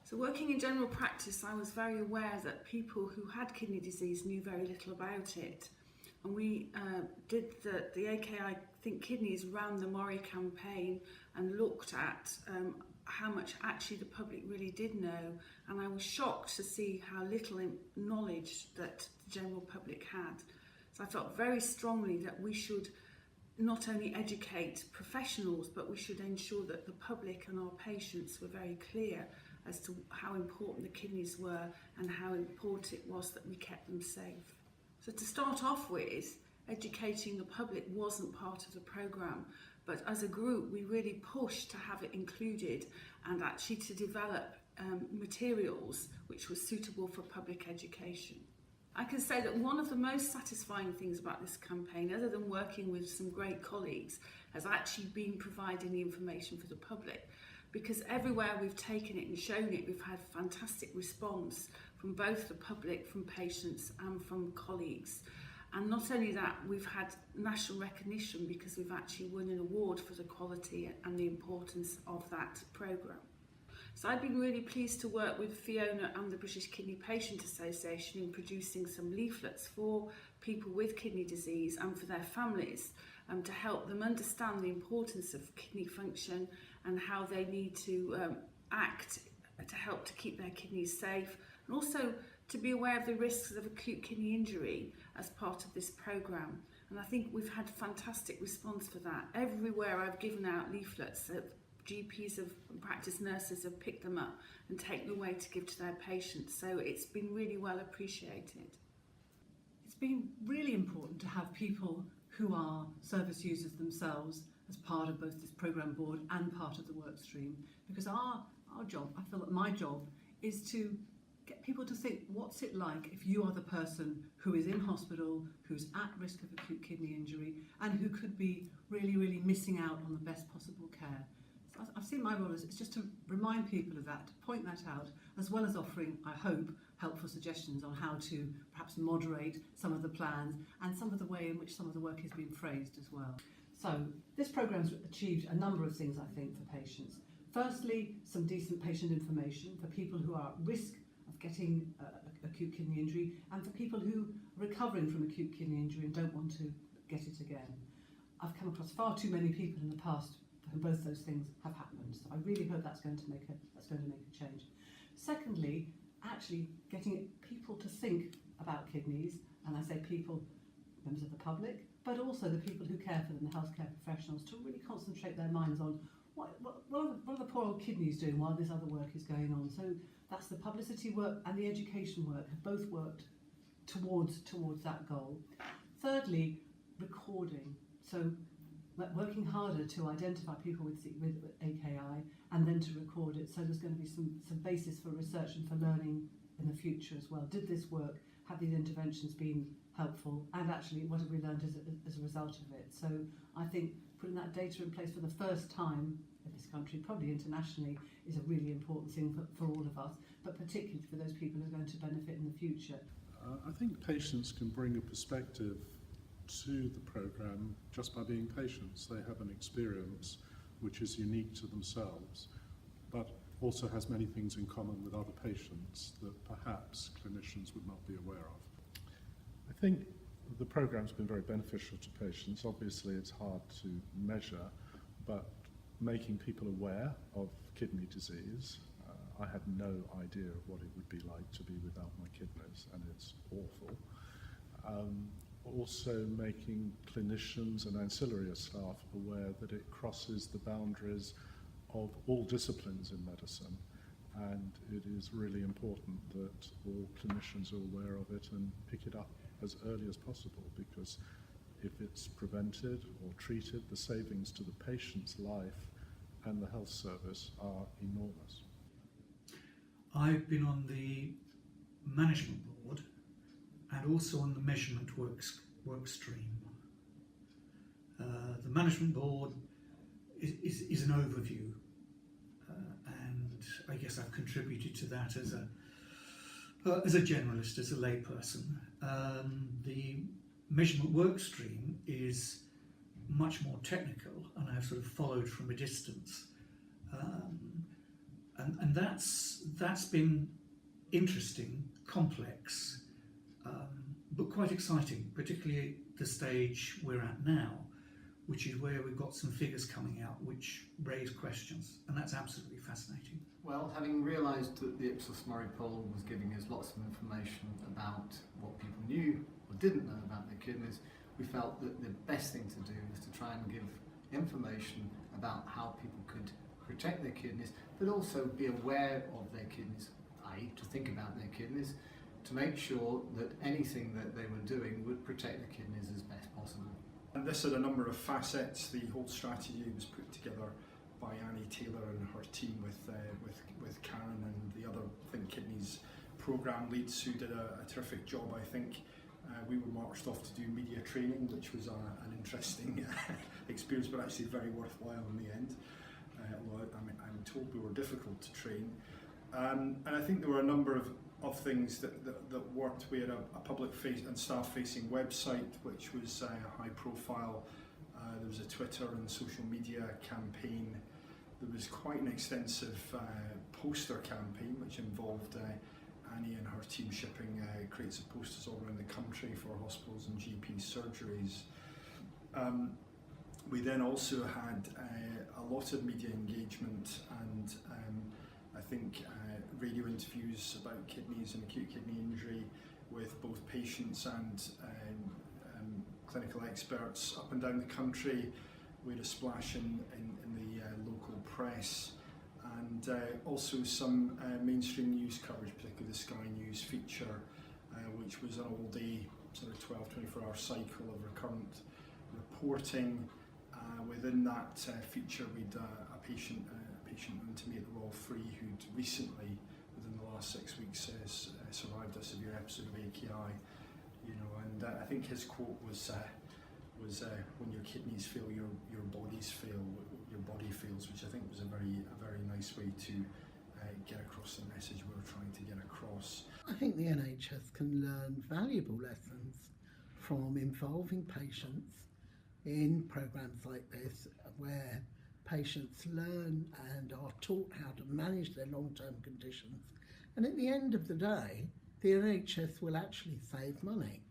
So working in general practice, I was very aware that people who had kidney disease knew very little about it. And we did the AKI Think Kidneys ran the Mori campaign and looked at how much actually the public really did know. And I was shocked to see how little knowledge that the general public had. So I felt very strongly that we should not only educate professionals, but we should ensure that the public and our patients were very clear as to how important the kidneys were and how important it was that we kept them safe. So to start off with, educating the public wasn't part of the programme, but as a group we really pushed to have it included and actually to develop materials which were suitable for public education. I can say that one of the most satisfying things about this campaign, other than working with some great colleagues, has actually been providing the information for the public. Because everywhere we've taken it and shown it, we've had fantastic response from both the public, from patients and from colleagues. And not only that, we've had national recognition because we've actually won an award for the quality and the importance of that programme. So I've been really pleased to work with Fiona and the British Kidney Patient Association in producing some leaflets for people with kidney disease and for their families to help them understand the importance of kidney function and how they need to act to help to keep their kidneys safe, and also to be aware of the risks of acute kidney injury as part of this programme. And I think we've had fantastic response for that. Everywhere I've given out leaflets, GPs and practice nurses have picked them up and taken away to give to their patients, so it's been really well appreciated. It's been really important to have people who are service users themselves as part of both this programme board and part of the work stream, because our job, I feel that my job, is to get people to think, what's it like if you are the person who is in hospital, who's at risk of acute kidney injury, and who could be really, really missing out on the best possible care. So I've seen my role as it's just to remind people of that, to point that out, as well as offering, I hope, helpful suggestions on how to perhaps moderate some of the plans and some of the way in which some of the work is being phrased as well. So this programme's achieved a number of things, I think, for patients. Firstly, some decent patient information for people who are at risk of getting acute kidney injury and for people who are recovering from acute kidney injury and don't want to get it again. I've come across far too many people in the past for whom both those things have happened, so I really hope that's going to make a change. Secondly, actually getting people to think about kidneys, and I say people, members of the public, but also the people who care for them, the healthcare professionals, to really concentrate their minds on what are the poor old kidneys doing while this other work is going on. So that's the publicity work and the education work have both worked towards that goal. Thirdly, recording. So working harder to identify people with AKI and then to record it. So there's going to be some basis for research and for learning in the future as well. Did this work? Have these interventions been helpful? And actually, what have we learned as a result of it? So I think putting that data in place for the first time in this country, probably internationally, is a really important thing for all of us, but particularly for those people who are going to benefit in the future. I think patients can bring a perspective to the programme just by being patients. They have an experience which is unique to themselves, but also has many things in common with other patients that perhaps clinicians would not be aware of. I think the programme's been very beneficial to patients. Obviously it's hard to measure, but making people aware of kidney disease, I had no idea of what it would be like to be without my kidneys, and it's awful. Also making clinicians and ancillary staff aware that it crosses the boundaries of all disciplines in medicine, and it is really important that all clinicians are aware of it and pick it up as early as possible, because if it's prevented or treated, the savings to the patient's life and the health service are enormous. I've been on the management board and also on the measurement work stream. The management board is an overview, and I guess I've contributed to that as a generalist, as a layperson. The measurement work stream is much more technical, and I've sort of followed from a distance. and that's been interesting, complex, but quite exciting, particularly at the stage we're at now, which is where we've got some figures coming out which raise questions, and that's absolutely fascinating. Well, having realised that the Ipsos Mori poll was giving us lots of information about what people knew or didn't know about their kidneys, we felt that the best thing to do was to try and give information about how people could protect their kidneys, but also be aware of their kidneys, i.e. to think about their kidneys, to make sure that anything that they were doing would protect their kidneys as best possible. And this had a number of facets. The whole strategy was put together by Annie Taylor and her team with Karen and the other Think Kidneys programme leads who did a terrific job, I think. We were marched off to do media training, which was an interesting experience, but actually very worthwhile in the end. Although I'm told we were difficult to train. And I think there were a number of things that worked. We had a public and staff-facing website, which was high profile. There was a Twitter and social media campaign. There was quite an extensive poster campaign, which involved Annie and her team shipping crates of posters all around the country for hospitals and GP surgeries. We then also had a lot of media engagement and I think radio interviews about kidneys and acute kidney injury with both patients and clinical experts up and down the country. We had a splash in the local press, and also some mainstream news coverage, particularly the Sky News feature, which was an all-day sort of 12-24-hour cycle of recurrent reporting. Within that feature, we'd a patient known to me at the Royal Free who'd recently, within the last 6 weeks, survived a severe episode of AKI. And I think his quote was when your kidneys fail, your bodies fail, your body feels, which I think was a very nice way to get across the message we were trying to get across. I think the NHS can learn valuable lessons from involving patients in programmes like this, where patients learn and are taught how to manage their long-term conditions. And at the end of the day, the NHS will actually save money.